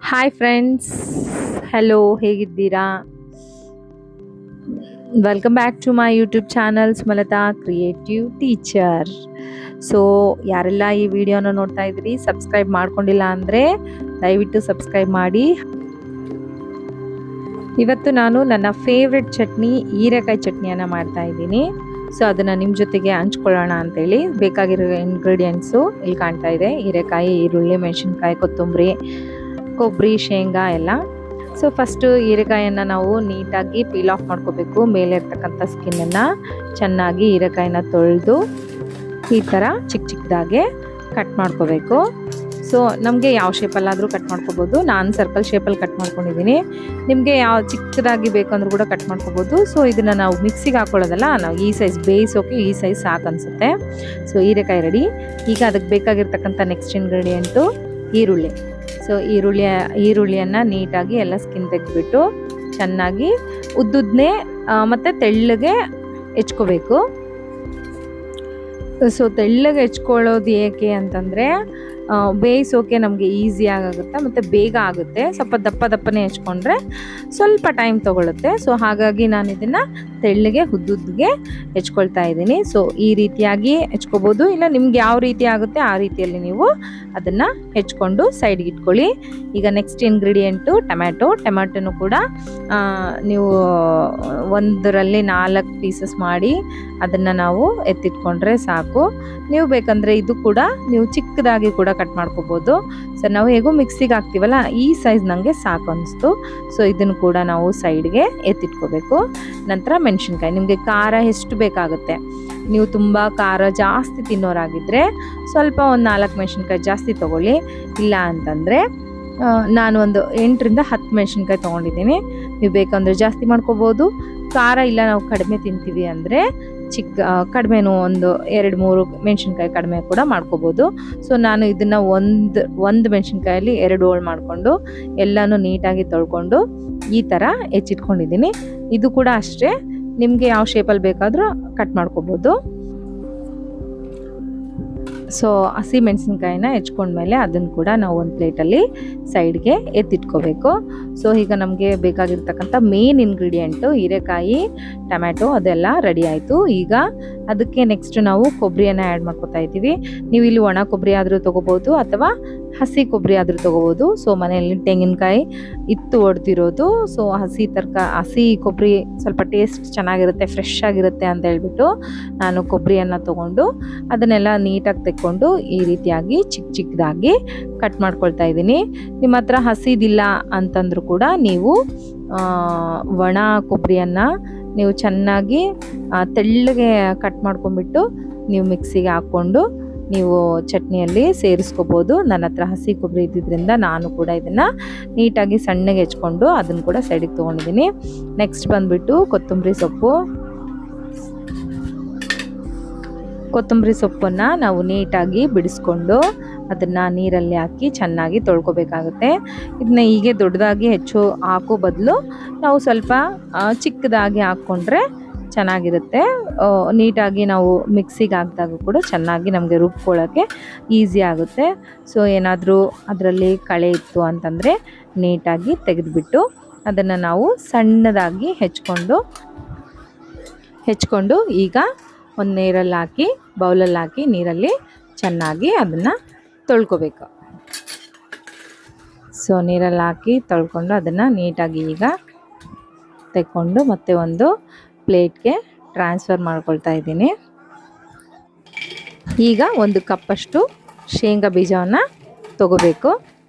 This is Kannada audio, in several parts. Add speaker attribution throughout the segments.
Speaker 1: ಹಾಯ್ ಫ್ರೆಂಡ್ಸ್, ಹಲೋ, ಹೇಗಿದ್ದೀರಾ? Welcome back to my YouTube channel Sumalatha creative teacher. So ಯಾರೆಲ್ಲ ಈ ವಿಡಿಯೋನ ನೋಡ್ತಾ ಇದ್ದೀರಿ, ಸಬ್ಸ್ಕ್ರೈಬ್ ಮಾಡ್ಕೊಂಡಿಲ್ಲ ಅಂದರೆ ದಯವಿಟ್ಟು ಸಬ್ಸ್ಕ್ರೈಬ್ ಮಾಡಿ. ಇವತ್ತು ನಾನು ನನ್ನ ಫೇವ್ರೆಟ್ ಚಟ್ನಿ ಹೀರೆಕಾಯಿ ಚಟ್ನಿಯನ್ನು ಮಾಡ್ತಾ ಇದ್ದೀನಿ. ಸೊ ಅದನ್ನು ನಿಮ್ಮ ಜೊತೆಗೆ ಹಂಚ್ಕೊಳ್ಳೋಣ ಅಂತೇಳಿ ಬೇಕಾಗಿರೋ ಇಂಗ್ರೀಡಿಯೆಂಟ್ಸು ಇಲ್ಲಿ ಕಾಣ್ತಾ ಇದೆ. ಹೀರೆಕಾಯಿ, ಈರುಳ್ಳಿ, ಮೆಣಸಿನ್ಕಾಯಿ, ಕೊಬ್ಬರಿ, ಶೇಂಗಾ ಎಲ್ಲ. ಸೊ ಫಸ್ಟು ಹೀರೆಕಾಯನ್ನು ನಾವು ನೀಟಾಗಿ ಪೀಲ್ ಆಫ್ ಮಾಡ್ಕೋಬೇಕು. ಮೇಲೆ ಇರ್ತಕ್ಕಂಥ ಸ್ಕಿನ್ನನ್ನು ಚೆನ್ನಾಗಿ ಹೀರೆಕಾಯಿನ ತೊಳೆದು ಈ ಥರ ಚಿಕ್ಕ ಚಿಕ್ಕದಾಗೆ ಕಟ್ ಮಾಡ್ಕೋಬೇಕು. ಸೊ ನಮಗೆ ಯಾವ ಶೇಪಲ್ಲಾದರೂ ಕಟ್ ಮಾಡ್ಕೋಬೋದು. ನಾನು ಸರ್ಕಲ್ ಶೇಪಲ್ಲಿ ಕಟ್ ಮಾಡ್ಕೊಂಡಿದ್ದೀನಿ. ನಿಮಗೆ ಯಾವ ಚಿಕ್ಕದಾಗಿ ಬೇಕಂದ್ರೂ ಕೂಡ ಕಟ್ ಮಾಡ್ಕೋಬೋದು. ಸೊ ಇದನ್ನು ನಾವು ಮಿಕ್ಸಿಗೆ ಹಾಕ್ಕೊಳ್ಳೋದಲ್ಲ, ನಾವು ಈ ಸೈಜ್ ಬೇಯಿಸೋಕೆ ಈ ಸೈಜ್ ಸಾಕು ಅನಿಸುತ್ತೆ. ಸೊ ಹೀರೆಕಾಯಿ ರೆಡಿ. ಈಗ ಅದಕ್ಕೆ ಬೇಕಾಗಿರ್ತಕ್ಕಂಥ ನೆಕ್ಸ್ಟ್ ಇಂಗ್ರೀಡಿಯೆಂಟು ಈರುಳ್ಳಿ. ಸೊ ಈರುಳ್ಳಿಯನ್ನು ನೀಟಾಗಿ ಎಲ್ಲ ಸ್ಕಿನ್ ತೆಗೆದುಬಿಟ್ಟು ಚೆನ್ನಾಗಿ ಉದ್ದುದ್ನೇ ಮತ್ತು ತೆಳ್ಳಗೆ ಹೆಚ್ಕೋಬೇಕು. ಸೊ ತೆಳ್ಳಗೆ ಹೆಚ್ಕೊಳ್ಳೋದು ಏಕೆ ಅಂತಂದರೆ ಬೇಯಿಸೋಕೆ ನಮಗೆ ಈಸಿಯಾಗುತ್ತೆ ಮತ್ತು ಬೇಗ ಆಗುತ್ತೆ. ಸ್ವಲ್ಪ ದಪ್ಪನೇ ಹೆಚ್ಕೊಂಡ್ರೆ ಸ್ವಲ್ಪ ಟೈಮ್ ತೊಗೊಳುತ್ತೆ. ಸೊ ಹಾಗಾಗಿ ನಾನು ಇದನ್ನು ತೆಳ್ಳಗೆ ಉದ್ದುದ್ಗೆ ಹೆಚ್ಕೊಳ್ತಾ ಇದ್ದೀನಿ. ಸೊ ಈ ರೀತಿಯಾಗಿ ಹೆಚ್ಕೋಬೋದು, ಇಲ್ಲ ನಿಮ್ಗೆ ಯಾವ ರೀತಿ ಆಗುತ್ತೆ ಆ ರೀತಿಯಲ್ಲಿ ನೀವು ಅದನ್ನು ಹೆಚ್ಕೊಂಡು ಸೈಡ್ಗೆ ಇಟ್ಕೊಳ್ಳಿ. ಈಗ ನೆಕ್ಸ್ಟ್ ಇಂಗ್ರೀಡಿಯೆಂಟು ಟೊಮ್ಯಾಟೊನು ಕೂಡ ನೀವು ಒಂದರಲ್ಲಿ 4 ಪೀಸಸ್ ಮಾಡಿ ಅದನ್ನು ನಾವು ಎತ್ತಿಟ್ಕೊಂಡ್ರೆ ಸಾಕು. ನೀವು ಬೇಕಂದರೆ ಇದು ಕೂಡ ನೀವು ಚಿಕ್ಕದಾಗಿ ಕೂಡ ಕಟ್ ಮಾಡ್ಕೋಬೋದು. ಸೊ ನಾವು ಹೇಗೂ ಮಿಕ್ಸಿಗೆ ಹಾಕ್ತೀವಲ್ಲ, ಈ ಸೈಜ್ ನನಗೆ ಸಾಕು ಅನಿಸ್ತು. ಸೊ ಇದನ್ನು ಕೂಡ ನಾವು ಸೈಡ್ಗೆ ಎತ್ತಿಟ್ಕೋಬೇಕು. ನಂತರ ಮೆಣಸಿನ್ಕಾಯಿ, ನಿಮಗೆ ಖಾರ ಎಷ್ಟು ಬೇಕಾಗುತ್ತೆ. ನೀವು ತುಂಬ ಖಾರ ಜಾಸ್ತಿ ತಿನ್ನೋರಾಗಿದ್ದರೆ ಸ್ವಲ್ಪ ಒಂದು 4 ಮೆಣಸಿನ್ಕಾಯಿ ಜಾಸ್ತಿ ತೊಗೊಳ್ಳಿ. ಇಲ್ಲ ಅಂತಂದರೆ ನಾನು ಒಂದು 8ರಿಂದ 10 ಮೆಣಸಿನ್ಕಾಯಿ ತೊಗೊಂಡಿದ್ದೀನಿ. ನೀವು ಬೇಕಂದರೆ ಜಾಸ್ತಿ ಮಾಡ್ಕೋಬೋದು. ಖಾರ ಇಲ್ಲ ನಾವು ಕಡಿಮೆ ತಿಂತೀವಿ ಅಂದರೆ ಕಡಿಮೆನೂ ಒಂದು 2-3 ಮೆಣಸಿನ್ಕಾಯಿ ಕಡಿಮೆ ಕೂಡ ಮಾಡ್ಕೋಬೋದು. ಸೊ ನಾನು ಇದನ್ನು ಒಂದು ಮೆಣಸಿನ್ಕಾಯಲ್ಲಿ 2 ಹೋಳು ಮಾಡಿಕೊಂಡು ಎಲ್ಲನೂ ನೀಟಾಗಿ ತೊಳ್ಕೊಂಡು ಈ ಥರ ಹೆಚ್ಚಿಟ್ಕೊಂಡಿದ್ದೀನಿ. ಇದು ಕೂಡ ಅಷ್ಟೇ, ನಿಮಗೆ ಯಾವ ಶೇಪಲ್ಲಿ ಬೇಕಾದರೂ ಕಟ್ ಮಾಡ್ಕೋಬೋದು. ಸೊ ಹಸಿ ಮೆಣಸಿನ್ಕಾಯಿನ ಹೆಚ್ಕೊಂಡ್ಮೇಲೆ ಅದನ್ನು ಕೂಡ ನಾವು ಒಂದು ಪ್ಲೇಟಲ್ಲಿ ಸೈಡ್ಗೆ ಎತ್ತಿಟ್ಕೋಬೇಕು. ಸೊ ಈಗ ನಮಗೆ ಬೇಕಾಗಿರ್ತಕ್ಕಂಥ ಮೇನ್ ಇಂಗ್ರೀಡಿಯೆಂಟು ಹೀರೆಕಾಯಿ, ಟೊಮ್ಯಾಟೊ ಅದೆಲ್ಲ ರೆಡಿ ಆಯಿತು. ಈಗ ಅದಕ್ಕೆ ನೆಕ್ಸ್ಟ್ ನಾವು ಕೊಬ್ಬರಿಯನ್ನು ಆ್ಯಡ್ ಮಾಡ್ಕೊತಾ ಇದ್ದೀವಿ. ನೀವು ಇಲ್ಲಿ ಒಣ ಕೊಬ್ಬರಿ ಆದರೂ ತೊಗೋಬೋದು ಅಥವಾ ಹಸಿ ಕೊಬ್ಬರಿ ಆದರೂ ತೊಗೋಬೋದು. ಸೊ ಮನೆಯಲ್ಲಿ ತೆಂಗಿನಕಾಯಿ ಇತ್ತು ಹೊಡೆದಿರೋದು. ಸೊ ಹಸಿ ಕೊಬ್ಬರಿ ಸ್ವಲ್ಪ ಟೇಸ್ಟ್ ಚೆನ್ನಾಗಿರುತ್ತೆ, ಫ್ರೆಶ್ ಆಗಿರುತ್ತೆ ಅಂತ ಹೇಳ್ಬಿಟ್ಟು ನಾನು ಕೊಬ್ಬರಿಯನ್ನು ತೊಗೊಂಡು ಅದನ್ನೆಲ್ಲ ನೀಟಾಗಿ ತೆಕ್ಕೊಂಡು ಈ ರೀತಿಯಾಗಿ ಚಿಕ್ಕದಾಗಿ ಕಟ್ ಮಾಡ್ಕೊಳ್ತಾ ಇದ್ದೀನಿ. ನಿಮ್ಮ ಹತ್ರ ಹಸಿದಿಲ್ಲ ಅಂತಂದ್ರೂ ಕೂಡ ನೀವು ಒಣ ಕೊಬ್ಬರಿಯನ್ನು ನೀವು ಚೆನ್ನಾಗಿ ತೆಳ್ಳಗೆ ಕಟ್ ಮಾಡ್ಕೊಂಡ್ಬಿಟ್ಟು ನೀವು ಮಿಕ್ಸಿಗೆ ಹಾಕ್ಕೊಂಡು ನೀವು ಚಟ್ನಿಯಲ್ಲಿ ಸೇರಿಸ್ಕೋಬೋದು. ನನ್ನ ಹತ್ರ ಹಸಿ ಕೊಬ್ಬರಿ ಇದ್ದಿದ್ದರಿಂದ ನಾನು ಕೂಡ ಇದನ್ನು ನೀಟಾಗಿ ಸಣ್ಣಗೆ ಹೆಚ್ಕೊಂಡು ಅದನ್ನು ಕೂಡ ಸೈಡಿಗೆ ತೊಗೊಂಡಿದ್ದೀನಿ. ನೆಕ್ಸ್ಟ್ ಬಂದುಬಿಟ್ಟು ಕೊತ್ತಂಬರಿ ಸೊಪ್ಪನ್ನು ನಾವು ನೀಟಾಗಿ ಬಿಡಿಸ್ಕೊಂಡು ಅದನ್ನು ನೀರಲ್ಲಿ ಹಾಕಿ ಚೆನ್ನಾಗಿ ತೊಳ್ಕೊಬೇಕಾಗುತ್ತೆ. ಇದನ್ನ ಹೀಗೆ ದೊಡ್ಡದಾಗಿ ಹಾಕೋ ಬದಲು ನಾವು ಸ್ವಲ್ಪ ಚಿಕ್ಕದಾಗಿ ಹಾಕ್ಕೊಂಡ್ರೆ ಚೆನ್ನಾಗಿರುತ್ತೆ. ನೀಟಾಗಿ ನಾವು ಮಿಕ್ಸಿಗೆ ಹಾಕಿದಾಗ ಕೂಡ ಚೆನ್ನಾಗಿ ನಮಗೆ ರುಬ್ಕೊಳ್ಳೋಕ್ಕೆ ಈಸಿ ಆಗುತ್ತೆ. ಸೊ ಏನಾದರೂ ಅದರಲ್ಲಿ ಕಳೆ ಇತ್ತು ಅಂತಂದರೆ ನೀಟಾಗಿ ತೆಗೆದುಬಿಟ್ಟು ಅದನ್ನು ನಾವು ಸಣ್ಣದಾಗಿ ಹೆಚ್ಕೊಂಡು ಈಗ ಒಂದು ಬೌಲಲ್ಲಿ ಹಾಕಿ ನೀರಲ್ಲಿ ಚೆನ್ನಾಗಿ ಅದನ್ನು ತೊಳ್ಕೊಬೇಕು. ಸೊ ನೀರಲ್ಲಿ ಹಾಕಿ ತೊಳ್ಕೊಂಡು ಅದನ್ನು ನೀಟಾಗಿ ಈಗ ತೆಕ್ಕೊಂಡು ಮತ್ತೆ ಒಂದು ಪ್ಲೇಟ್ಗೆ ಟ್ರಾನ್ಸ್ಫರ್ ಮಾಡ್ಕೊಳ್ತಾ ಇದ್ದೀನಿ. ಈಗ 1 ಕಪ್ಪಷ್ಟು ಶೇಂಗಾ ಬೀಜವನ್ನು ತೊಗೋಬೇಕು.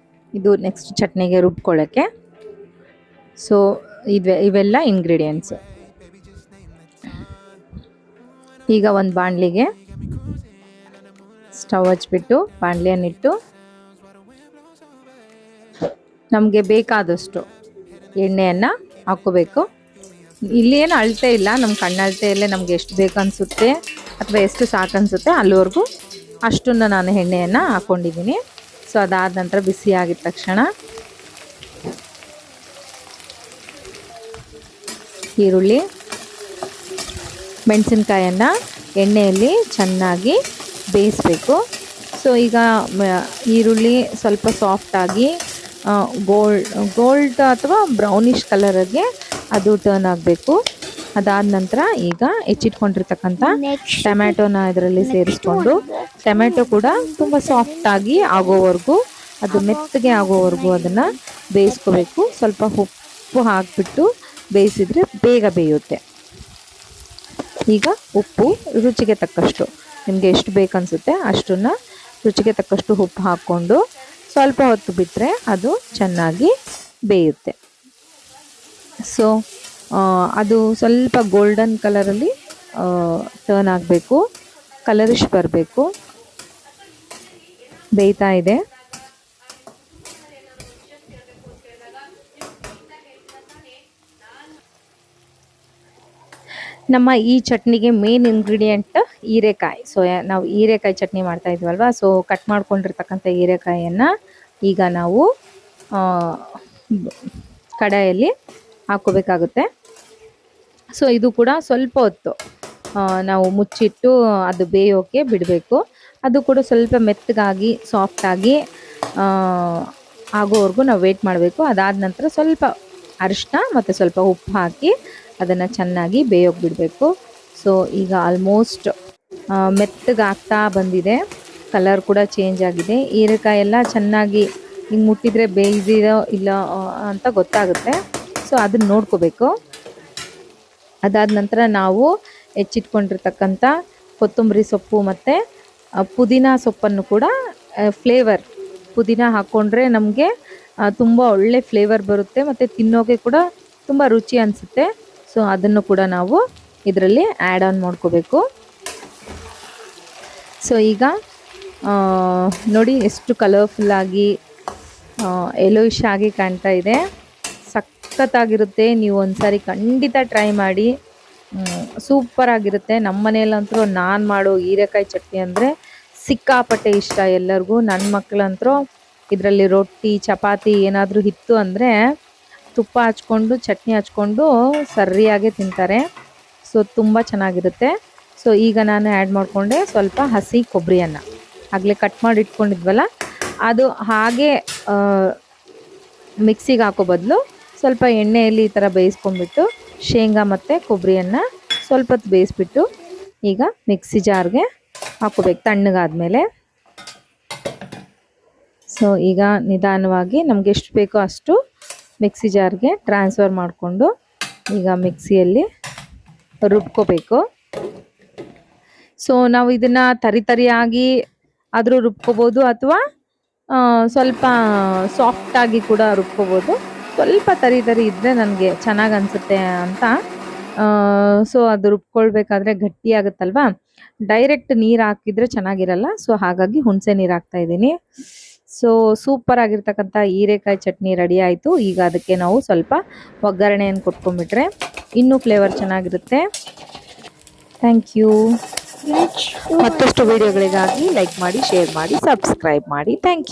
Speaker 1: ಇದು ನೆಕ್ಸ್ಟ್ ಚಟ್ನಿಗೆ ರುಬ್ಕೊಳ್ಳೋಕ್ಕೆ. ಸೊ ಇವೆಲ್ಲ ಇಂಗ್ರೀಡಿಯೆಂಟ್ಸು. ಈಗ ಒಂದು ಬಾಣಲಿಗೆ ಸ್ಟವ್ ಹಚ್ಬಿಟ್ಟು ಬಾಣಲಿಯನ್ನಿಟ್ಟು ನಮಗೆ ಬೇಕಾದಷ್ಟು ಎಣ್ಣೆಯನ್ನು ಹಾಕ್ಕೋಬೇಕು. ಇಲ್ಲಿ ಏನು ಅಳತೆ ಇಲ್ಲ, ನಮ್ಮ ಕಣ್ಣಳತೆಯಲ್ಲೇ ನಮಗೆ ಎಷ್ಟು ಬೇಕು ಅನಿಸುತ್ತೆ ಅಥವಾ ಎಷ್ಟು ಸಾಕು ಅನಿಸುತ್ತೆ ಅಲ್ಲಿವರೆಗೂ ಅಷ್ಟನ್ನು ನಾನು ಎಣ್ಣೆಯನ್ನು ಹಾಕ್ಕೊಂಡಿದ್ದೀನಿ. ಸೊ ಅದಾದ ನಂತರ ಬಿಸಿ ಆಗಿದ ತಕ್ಷಣ ಈರುಳ್ಳಿ, ಮೆಣಸಿನ್ಕಾಯನ್ನು ಎಣ್ಣೆಯಲ್ಲಿ ಚೆನ್ನಾಗಿ ಬೇಯಿಸಬೇಕು. ಸೊ ಈಗ ಈರುಳ್ಳಿ ಸ್ವಲ್ಪ ಸಾಫ್ಟಾಗಿ ಗೋಲ್ಡ್ ಅಥವಾ ಬ್ರೌನಿಷ್ ಕಲರ್ಗೆ ಅದು ಟರ್ನ್ ಆಗಬೇಕು. ಅದಾದ ನಂತರ ಈಗ ಹೆಚ್ಚಿಟ್ಕೊಂಡಿರ್ತಕ್ಕಂಥ ಟೊಮ್ಯಾಟೊನ ಇದರಲ್ಲಿ ಸೇರಿಸ್ಕೊಂಡು ಟೊಮ್ಯಾಟೊ ಕೂಡ ತುಂಬ ಸಾಫ್ಟಾಗಿ ಆಗೋವರೆಗೂ, ಅದು ಮೆತ್ತಗೆ ಆಗೋವರೆಗೂ ಅದನ್ನು ಬೇಯಿಸ್ಕೋಬೇಕು. ಸ್ವಲ್ಪ ಉಪ್ಪು ಹಾಕಿಬಿಟ್ಟು ಬೇಯಿಸಿದರೆ ಬೇಗ ಬೇಯುತ್ತೆ. ಈಗ ಉಪ್ಪು ರುಚಿಗೆ ತಕ್ಕಷ್ಟು, ನಿಮಗೆ ಎಷ್ಟು ಬೇಕನ್ಸುತ್ತೆ ಅಷ್ಟನ್ನು ರುಚಿಗೆ ತಕ್ಕಷ್ಟು ಉಪ್ಪು ಹಾಕ್ಕೊಂಡು ಸ್ವಲ್ಪ ಹೊತ್ತು ಬಿಟ್ಟರೆ ಅದು ಚೆನ್ನಾಗಿ ಬೇಯುತ್ತೆ. ಸೊ ಅದು ಸ್ವಲ್ಪ ಗೋಲ್ಡನ್ ಕಲರಲ್ಲಿ ಟರ್ನ್ ಆಗಬೇಕು, ಕಲರಿಶ್ ಬರಬೇಕು. ಬೇಯ್ತಾ ಇದೆ. ನಮ್ಮ ಈ ಚಟ್ನಿಗೆ ಮೇನ್ ಇಂಗ್ರೀಡಿಯೆಂಟ್ ಹೀರೆಕಾಯಿ. ಸೊ ನಾವು ಹೀರೆಕಾಯಿ ಚಟ್ನಿ ಮಾಡ್ತಾ ಇದ್ವಲ್ವ, ಸೊ ಕಟ್ ಮಾಡ್ಕೊಂಡಿರ್ತಕ್ಕಂಥ ಹೀರೆಕಾಯಿಯನ್ನು ಈಗ ನಾವು ಕಡಾಯಲ್ಲಿ ಹಾಕ್ಕೋಬೇಕಾಗುತ್ತೆ. ಸೊ ಇದು ಕೂಡ ಸ್ವಲ್ಪ ಹೊತ್ತು ನಾವು ಮುಚ್ಚಿಟ್ಟು ಅದು ಬೇಯೋಕ್ಕೆ ಬಿಡಬೇಕು. ಅದು ಕೂಡ ಸ್ವಲ್ಪ ಮೆತ್ತಗಾಗಿ ಸಾಫ್ಟಾಗಿ ಆಗೋವರೆಗೂ ನಾವು ವೇಟ್ ಮಾಡಬೇಕು. ಅದಾದ ನಂತರ ಸ್ವಲ್ಪ ಅರಿಶಿನ ಮತ್ತು ಸ್ವಲ್ಪ ಉಪ್ಪು ಹಾಕಿ ಅದನ್ನು ಚೆನ್ನಾಗಿ ಬೇಯೋಕ್ಕೆ ಬಿಡಬೇಕು. ಸೊ ಈಗ ಆಲ್ಮೋಸ್ಟ್ ಮೆತ್ತಗಾಗ್ತಾ ಬಂದಿದೆ, ಕಲರ್ ಕೂಡ ಚೇಂಜ್ ಆಗಿದೆ. ಹೀರೆಕಾಯಿ ಎಲ್ಲ ಚೆನ್ನಾಗಿ ಹಿಂಗೆ ಮುಟ್ಟಿದರೆ ಬೇಯಿಸಿರೋ ಇಲ್ಲ ಅಂತ ಗೊತ್ತಾಗುತ್ತೆ. ಸೊ ಅದನ್ನು ನೋಡ್ಕೋಬೇಕು. ಅದಾದ ನಂತರ ನಾವು ಹೆಚ್ಚಿಟ್ಕೊಂಡಿರ್ತಕ್ಕಂಥ ಕೊತ್ತಂಬರಿ ಸೊಪ್ಪು ಮತ್ತು ಪುದೀನ ಸೊಪ್ಪನ್ನು ಕೂಡ ಫ್ಲೇವರ್, ಪುದೀನ ಹಾಕ್ಕೊಂಡ್ರೆ ನಮಗೆ ತುಂಬ ಒಳ್ಳೆ ಫ್ಲೇವರ್ ಬರುತ್ತೆ ಮತ್ತು ತಿನ್ನೋಕೆ ಕೂಡ ತುಂಬ ರುಚಿ ಅನಿಸುತ್ತೆ. ಸೊ ಅದನ್ನು ಕೂಡ ನಾವು ಇದರಲ್ಲಿ ಆ್ಯಡ್ ಆನ್ ಮಾಡ್ಕೋಬೇಕು. ಸೊ ಈಗ ನೋಡಿ ಎಷ್ಟು ಕಲರ್ಫುಲ್ಲಾಗಿ ಯೆಲ್ಲೋಯಿಶ್ ಆಗಿ ಕಾಣ್ತಾ ಇದೆ. ಸಖತ್ತಾಗಿರುತ್ತೆ. ನೀವು ಒಂದ್ಸಾರಿ ಖಂಡಿತ ಟ್ರೈ ಮಾಡಿ, ಸೂಪರಾಗಿರುತ್ತೆ. ನಮ್ಮ ಮನೆಯಲ್ಲಂತೂ ನಾನು ಮಾಡೋ ಹೀರೆಕಾಯಿ ಚಟ್ನಿ ಅಂದರೆ ಸಿಕ್ಕಾಪಟ್ಟೆ ಇಷ್ಟ ಎಲ್ಲರಿಗೂ. ನನ್ನ ಮಕ್ಕಳಂತೂ ಇದರಲ್ಲಿ ರೊಟ್ಟಿ ಚಪಾತಿ ಏನಾದರೂ ಇತ್ತು ಅಂದರೆ ತುಪ್ಪ ಹಚ್ಕೊಂಡು ಚಟ್ನಿ ಹಚ್ಕೊಂಡು ಸರಿಯಾಗಿ ತಿಂತಾರೆ. ಸೊ ತುಂಬ ಚೆನ್ನಾಗಿರುತ್ತೆ. ಸೊ ಈಗ ನಾನು ಆ್ಯಡ್ ಮಾಡಿಕೊಂಡೆ ಸ್ವಲ್ಪ ಹಸಿ ಕೊಬ್ಬರಿಯನ್ನು, ಆಗಲೇ ಕಟ್ ಮಾಡಿ ಇಟ್ಕೊಂಡಿದ್ವಲ್ಲ ಅದು ಹಾಗೆ ಮಿಕ್ಸಿಗೆ ಹಾಕೋ ಬದಲು ಸ್ವಲ್ಪ ಎಣ್ಣೆಯಲ್ಲಿ ಈ ಥರ ಬೇಯಿಸ್ಕೊಂಡ್ಬಿಟ್ಟು ಶೇಂಗಾ ಮತ್ತು ಕೊಬ್ಬರಿಯನ್ನು ಸ್ವಲ್ಪ ಹೊತ್ತು ಬೇಯಿಸ್ಬಿಟ್ಟು ಈಗ ಮಿಕ್ಸಿ ಜಾರ್ಗೆ ಹಾಕ್ಕೋಬೇಕು ತಣ್ಣಗಾದ್ಮೇಲೆ. ಸೊ ಈಗ ನಿಧಾನವಾಗಿ ನಮ್ಗೆ ಎಷ್ಟು ಬೇಕೋ ಅಷ್ಟು ಮಿಕ್ಸಿ ಜಾರ್ಗೆ ಟ್ರಾನ್ಸ್ಫರ್ ಮಾಡಿಕೊಂಡು ಈಗ ಮಿಕ್ಸಿಯಲ್ಲಿ ರುಬ್ಕೋಬೇಕು. ಸೊ ನಾವು ಇದನ್ನು ತರಿಯಾಗಿ ಆದರೂ ರುಬ್ಕೋಬೋದು ಅಥವಾ ಸ್ವಲ್ಪ ಸಾಫ್ಟಾಗಿ ಕೂಡ ರುಬ್ಕೋಬೋದು. ಸ್ವಲ್ಪ ತರಿ ಇದ್ದರೆ ನನಗೆ ಚೆನ್ನಾಗಿ ಅನಿಸುತ್ತೆ ಅಂತ. ಸೊ ಅದು ರುಬ್ಕೊಳ್ಬೇಕಾದ್ರೆ ಗಟ್ಟಿ ಆಗುತ್ತಲ್ವ, ಡೈರೆಕ್ಟ್ ನೀರು ಹಾಕಿದರೆ ಚೆನ್ನಾಗಿರಲ್ಲ. ಸೊ ಹಾಗಾಗಿ ಹುಣಸೆ ನೀರು ಹಾಕ್ತಾ ಇದ್ದೀನಿ. ಸೊ ಸೂಪರ್ ಆಗಿರ್ತಕ್ಕಂಥ ಹೀರೆಕಾಯಿ ಚಟ್ನಿ ರೆಡಿ ಆಯಿತು. ಈಗ ಅದಕ್ಕೆ ನಾವು ಸ್ವಲ್ಪ ಒಗ್ಗರಣೆಯನ್ನು ಕೊಟ್ಕೊಂಡ್ಬಿಟ್ರೆ ಇನ್ನೂ ಫ್ಲೇವರ್ ಚೆನ್ನಾಗಿರುತ್ತೆ. Thank you. ಮತ್ತಷ್ಟು ವಿಡಿಯೋಗಳಿಗಾಗಿ ಲೈಕ್ ಮಾಡಿ, ಶೇರ್ ಮಾಡಿ, ಸಬ್ಸ್ಕ್ರೈಬ್ ಮಾಡಿ. Thank you.